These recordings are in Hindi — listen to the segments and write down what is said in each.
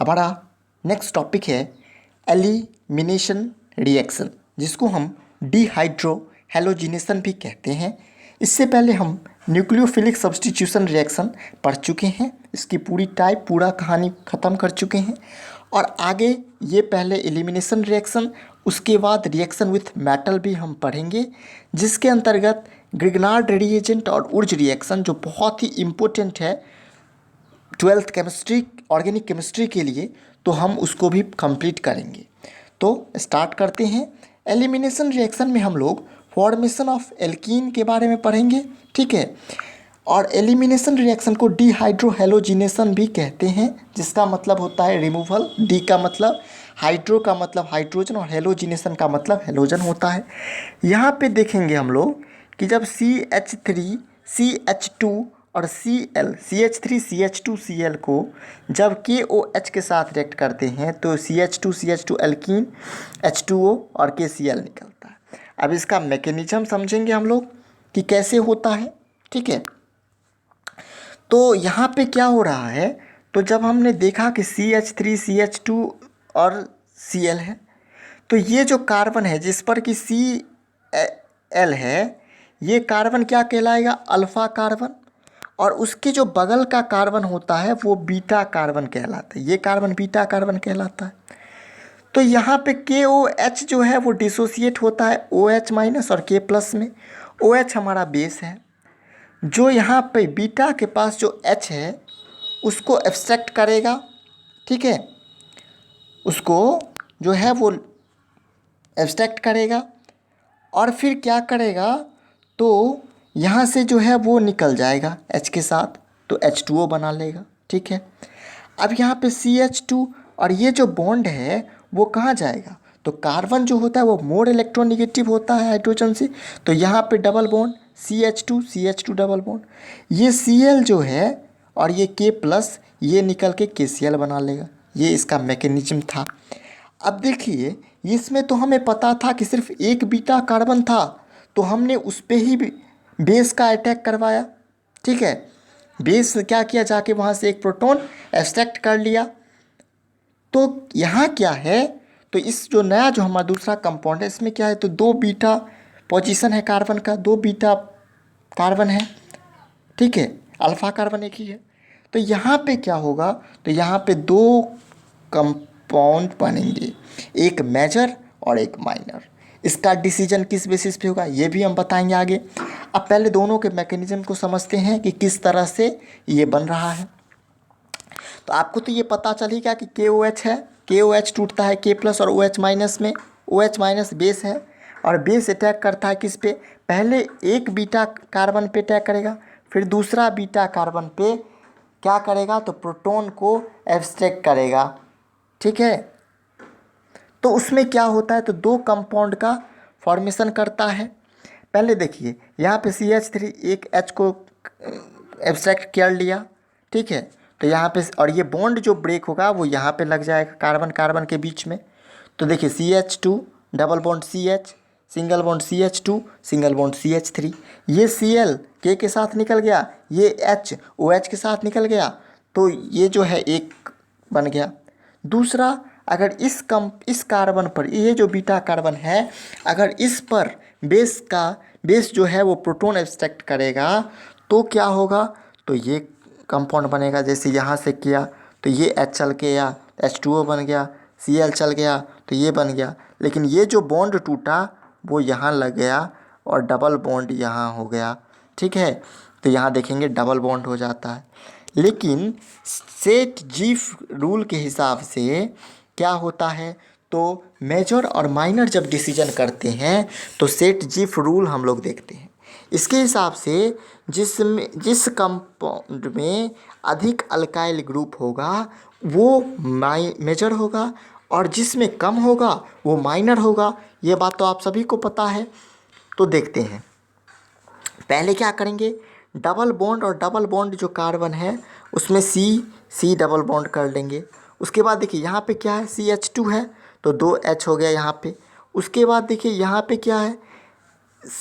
हमारा नेक्स्ट टॉपिक है एलिमिनेशन रिएक्शन, जिसको हम डिहाइड्रो हैलोजिनेशन भी कहते हैं। इससे पहले हम न्यूक्लियोफिलिक सब्स्टिट्यूशन रिएक्शन पढ़ चुके हैं, इसकी पूरी टाइप पूरा कहानी ख़त्म कर चुके हैं। और आगे ये पहले एलिमिनेशन रिएक्शन, उसके बाद रिएक्शन विथ मेटल भी हम पढ़ेंगे, जिसके अंतर्गत ग्रिग्नार्ड रिएजेंट और उर्ज रिएक्शन जो बहुत ही इम्पोर्टेंट है 12th केमिस्ट्री ऑर्गेनिक केमिस्ट्री के लिए, तो हम उसको भी कंप्लीट करेंगे। तो स्टार्ट करते हैं। एलिमिनेशन रिएक्शन में हम लोग फॉर्मेशन ऑफ एल्कीन के बारे में पढ़ेंगे, ठीक है। और एलिमिनेशन रिएक्शन को डिहाइड्रोहेलोजिनेशन भी कहते हैं, जिसका मतलब होता है रिमूवल। डी का मतलब हाइड्रो का मतलब हाइड्रोजन और हेलोजिनेशन का मतलब हेलोजन होता है। यहाँ पे देखेंगे हम लोग कि जब CH3 CH2 और CH3 CH2 Cl को जब KOH के साथ रिएक्ट करते हैं तो CH2 CH2 एल्कीन H2O और KCl निकलता है। अब इसका मैकेनिज्म समझेंगे हम लोग कि कैसे होता है, ठीक है। तो यहाँ पे क्या हो रहा है, तो जब हमने देखा कि CH3 CH2 और Cl है, तो ये जो कार्बन है जिस पर कि Cl है, ये कार्बन क्या कहलाएगा, अल्फ़ा कार्बन। और उसके जो बगल का कार्बन होता है वो बीटा कार्बन कहलाता है, ये कार्बन बीटा कार्बन कहलाता है। तो यहाँ पे KOH जो है वो डिसोसिएट होता है OH माइनस और K प्लस में। OH हमारा बेस है, जो यहाँ पे बीटा के पास जो H है उसको एब्स्ट्रैक्ट करेगा, ठीक है, उसको जो है वो एब्स्ट्रैक्ट करेगा और फिर क्या करेगा, तो यहाँ से जो है वो निकल जाएगा H के साथ, तो H2O बना लेगा, ठीक है। अब यहाँ पे CH2 और ये जो बॉन्ड है वो कहाँ जाएगा, तो कार्बन जो होता है वो मोर इलेक्ट्रोनेगेटिव होता है हाइड्रोजन से, तो यहाँ पे double bond CH2 double bond, ये Cl जो है और ये K प्लस ये निकल के KCl बना लेगा। ये इसका मैकेनिज्म था। अब देखिए, इसमें तो हमें पता था कि सिर्फ एक बीटा कार्बन था, तो हमने उस पर ही बेस का अटैक करवाया, ठीक है। बेस क्या किया, जाके वहाँ से एक प्रोटॉन एक्सट्रैक्ट कर लिया। तो यहाँ क्या है, तो इस जो नया जो हमारा दूसरा कंपाउंड है इसमें क्या है, तो दो बीटा पोजीशन है कार्बन का, दो बीटा कार्बन है, ठीक है, अल्फ़ा कार्बन एक ही है। तो यहाँ पे क्या होगा, तो यहाँ पे दो कंपाउंड बनेंगे, एक मेजर और एक माइनर। इसका डिसीजन किस बेसिस पे होगा ये भी हम बताएंगे आगे। अब पहले दोनों के मैकेनिज्म को समझते हैं कि किस तरह से ये बन रहा है। तो आपको तो ये पता चल ही गया कि KOH है, KOH टूटता है K प्लस और OH माइनस में। OH माइनस बेस है और बेस अटैक करता है किस पे, पहले एक बीटा कार्बन पे अटैक करेगा, फिर दूसरा बीटा कार्बन पे क्या करेगा, तो प्रोटॉन को एब्स्ट्रैक्ट करेगा, ठीक है। तो उसमें क्या होता है, तो दो कंपाउंड का फॉर्मेशन करता है। पहले देखिए यहाँ पे CH3 एक H को एब्स्ट्रैक्ट कर लिया, ठीक है, तो यहाँ पे और ये बॉन्ड जो ब्रेक होगा वो यहाँ पे लग जाएगा कार्बन कार्बन के बीच में। तो देखिए CH2 double bond CH, single bond CH2 single bond CH3, ये Cl K के साथ निकल गया, ये H OH के साथ निकल गया, तो ये जो है एक बन गया। दूसरा, अगर इस कार्बन पर ये जो बीटा कार्बन है, अगर इस पर बेस जो है वो प्रोटॉन एब्स्ट्रैक्ट करेगा तो क्या होगा, तो ये कंपाउंड बनेगा। जैसे यहाँ से किया तो ये H चल के या H2O बन गया, Cl चल गया तो ये बन गया। लेकिन ये जो बॉन्ड टूटा वो यहाँ लग गया और डबल बॉन्ड यहाँ हो गया, ठीक है। तो यहाँ देखेंगे डबल बॉन्ड हो जाता है। लेकिन सेट जीफ रूल के हिसाब से क्या होता है, तो मेजर और माइनर जब डिसीजन करते हैं तो सेट जीफ रूल हम लोग देखते हैं। इसके हिसाब से जिस कंपाउंड में अधिक अल्काइल ग्रुप होगा वो मेजर होगा और जिसमें कम होगा वो माइनर होगा। ये बात तो आप सभी को पता है। तो देखते हैं, पहले क्या करेंगे, डबल बॉन्ड और डबल बॉन्ड जो कार्बन है उसमें C डबल बॉन्ड कर लेंगे। उसके बाद देखिए यहाँ पे क्या है, CH2 है तो दो H हो गया यहाँ पे। उसके बाद देखिए यहाँ पे क्या है,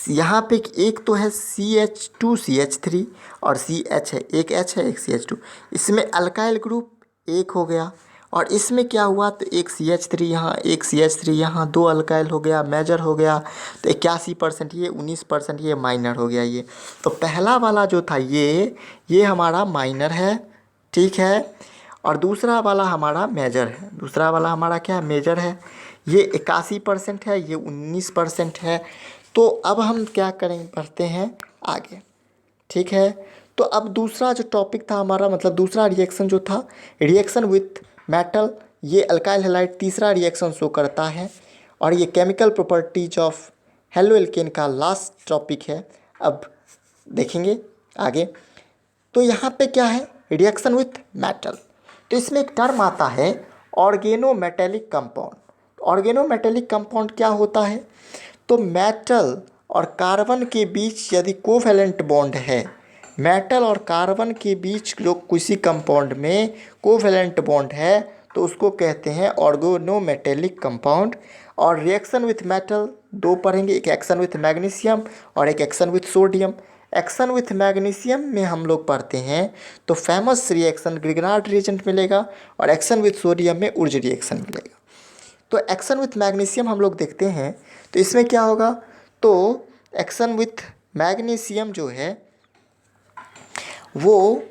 यहाँ पे एक तो है CH2 CH3 और CH है, एक H है एक CH2, इसमें अल्काइल ग्रुप एक हो गया। और इसमें क्या हुआ, तो एक CH3 यहाँ, एक CH3 यहाँ, 2 अल्काइल हो गया, मेजर हो गया, तो 81% ये, 19% ये माइनर हो गया ये। तो पहला वाला जो था ये हमारा माइनर है, ठीक है, और दूसरा वाला हमारा मेजर है। दूसरा वाला हमारा क्या है, मेजर है। ये 81% है, ये 19% है। तो अब हम क्या करेंगे, बढ़ते हैं आगे, ठीक है। तो अब दूसरा जो टॉपिक था हमारा, मतलब दूसरा रिएक्शन जो था, रिएक्शन विथ मेटल, ये अल्काइल हैलाइड तीसरा रिएक्शन शो करता है। और ये chemical properties of halo alkane का लास्ट टॉपिक है। अब देखेंगे आगे। तो यहाँ पे क्या है, रिएक्शन विथ मेटल। तो इसमें एक टर्म आता है ऑर्गेनोमेटेलिक कंपाउंड। ऑर्गेनोमेटेलिक कंपाउंड क्या होता है, तो मेटल और कार्बन के बीच यदि कोवैलेंट बॉन्ड है, मेटल और कार्बन के बीच जो किसी कंपाउंड में कोवैलेंट बॉन्ड है, तो उसको कहते हैं ऑर्गेनोमेटेलिक कंपाउंड। और रिएक्शन विथ मेटल दो पढ़ेंगे, एक एक्शन विथ मैग्नीशियम और एक action with sodium. Action with magnesium में हम लोग पढ़ते हैं तो फेमस रिएक्शन ग्रिग्नार्ड रिएजेंट मिलेगा, और एक्शन विथ सोडियम में उर्ज रिएक्शन मिलेगा। तो एक्शन विथ मैग्नीशियम हम लोग देखते हैं, तो इसमें क्या होगा, तो एक्शन विथ मैग्नीशियम जो है वो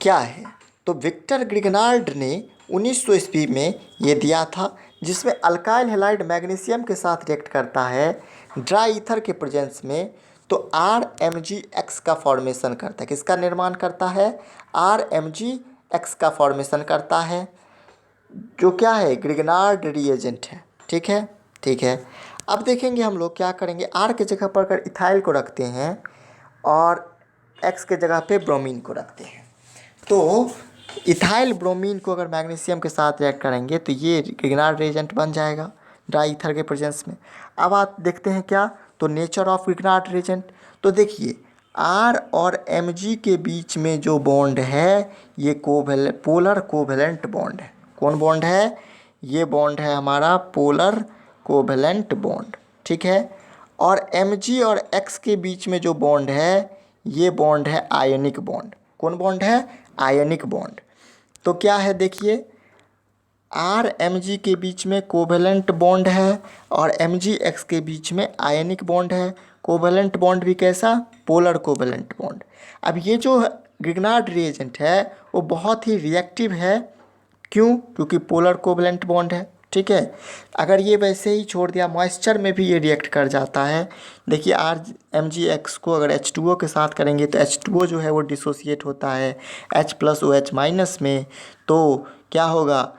क्या है, तो विक्टर ग्रिग्नार्ड ने 1900 ईस्वी में ये दिया था, जिसमें अल्काइल हैलाइड मैग्नीशियम के साथ रिएक्ट करता है ड्राई ईथर के प्रेजेंस में, तो RMgX का फॉर्मेशन करता है। किसका निर्माण करता है, RMgX का फॉर्मेशन करता है, जो क्या है, ग्रिग्नार्ड रिएजेंट है, ठीक है, ठीक है। अब देखेंगे हम लोग क्या करेंगे, R के जगह पर अगर इथाइल को रखते हैं और X के जगह पे ब्रोमीन को रखते हैं, तो इथाइल ब्रोमीन को अगर मैग्नीशियम के साथ रिएक्ट करेंगे तो ये ग्रिग्नार्ड रिएजेंट बन जाएगा ड्राई ईथर के प्रेजेंस में। अब आप देखते हैं क्या, तो नेचर ऑफ ग्रिग्नार्ड रिएजेंट। तो देखिए R और Mg के बीच में जो बॉन्ड है ये पोलर कोवैलेंट बॉन्ड है। कौन बॉन्ड है, ये बॉन्ड है हमारा पोलर कोवैलेंट बॉन्ड, ठीक है। और Mg और X के बीच में जो बॉन्ड है ये बॉन्ड है आयनिक बॉन्ड। कौन बॉन्ड है, आयनिक बॉन्ड। तो क्या है, देखिए RMg के बीच में कोवैलेंट बॉन्ड है और MgX के बीच में आयनिक बॉन्ड है। कोवैलेंट बॉन्ड भी कैसा, पोलर कोवैलेंट बॉन्ड। अब ये जो ग्रिग्नार्ड रिएजेंट है वो बहुत ही रिएक्टिव है, क्यों, क्योंकि पोलर कोवैलेंट बॉन्ड है, ठीक है। अगर ये वैसे ही छोड़ दिया, मॉइस्चर में भी ये रिएक्ट कर जाता है। देखिए RMgX को अगर H2O के साथ करेंगे तो H2O जो है वो डिसोसिएट होता है H+OH- में, तो क्या होगा,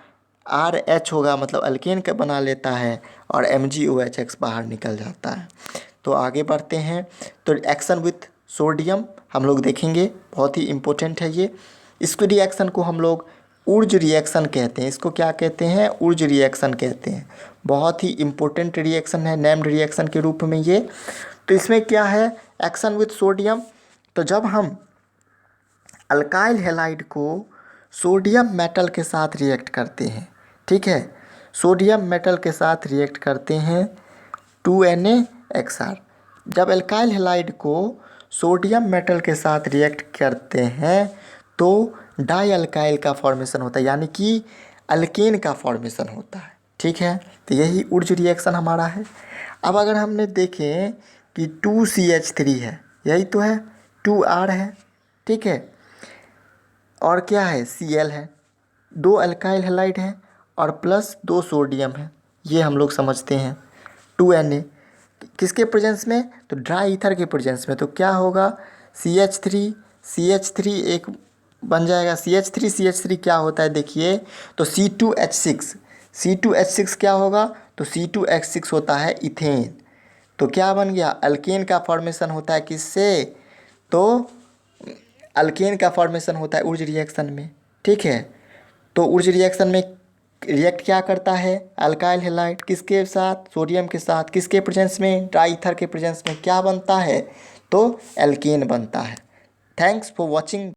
RH होगा, मतलब अल्केन का बना लेता है, और MgOHX बाहर निकल जाता है। तो आगे बढ़ते हैं, तो एक्शन विथ सोडियम हम लोग देखेंगे, बहुत ही इम्पोर्टेंट है ये। इसको रिएक्शन को हम लोग ऊर्ज रिएक्शन कहते हैं। इसको क्या कहते हैं, ऊर्ज रिएक्शन कहते हैं। बहुत ही इम्पोर्टेंट रिएक्शन है, नेम्ड रिएक्शन के रूप में ये। तो इसमें क्या है, एक्शन विथ सोडियम, तो जब हम अल्काइल हैलाइड को सोडियम मेटल के साथ रिएक्ट करते हैं, ठीक है, सोडियम मेटल के साथ रिएक्ट करते हैं 2NaXR। जब अल्काइल हैलाइड को सोडियम मेटल के साथ रिएक्ट करते हैं तो डाई अल्काइल का फॉर्मेशन होता है, यानी कि अल्केन का फॉर्मेशन होता है, ठीक है। तो यही ऊर्ज रिएक्शन हमारा है। अब अगर हमने देखें कि 2CH3 है, यही तो है, 2R है, ठीक है, और क्या है, Cl है, 2 अल्काइल हैलाइड है और प्लस 2 सोडियम है, ये हम लोग समझते हैं। 2Na किसके प्रेजेंस में, तो ड्राई ईथर के प्रेजेंस में, तो क्या होगा, CH3 एक बन जाएगा, CH3 क्या होता है, देखिए, तो C2H6 क्या होगा, तो C2H6 होता है इथेन। तो क्या बन गया, अल्केन का फॉर्मेशन होता है किससे, तो अल्केन का फॉर्मेशन होता है ऊर्ज रिएक्शन में, ठीक है। तो ऊर्ज रिएक्शन में रिएक्ट क्या करता है, अल्काइल हैलाइड किसके साथ, सोडियम के साथ, किसके प्रेजेंस में, ड्राई ईथर के प्रेजेंस में, क्या बनता है, तो एल्केन बनता है। Thanks for watching.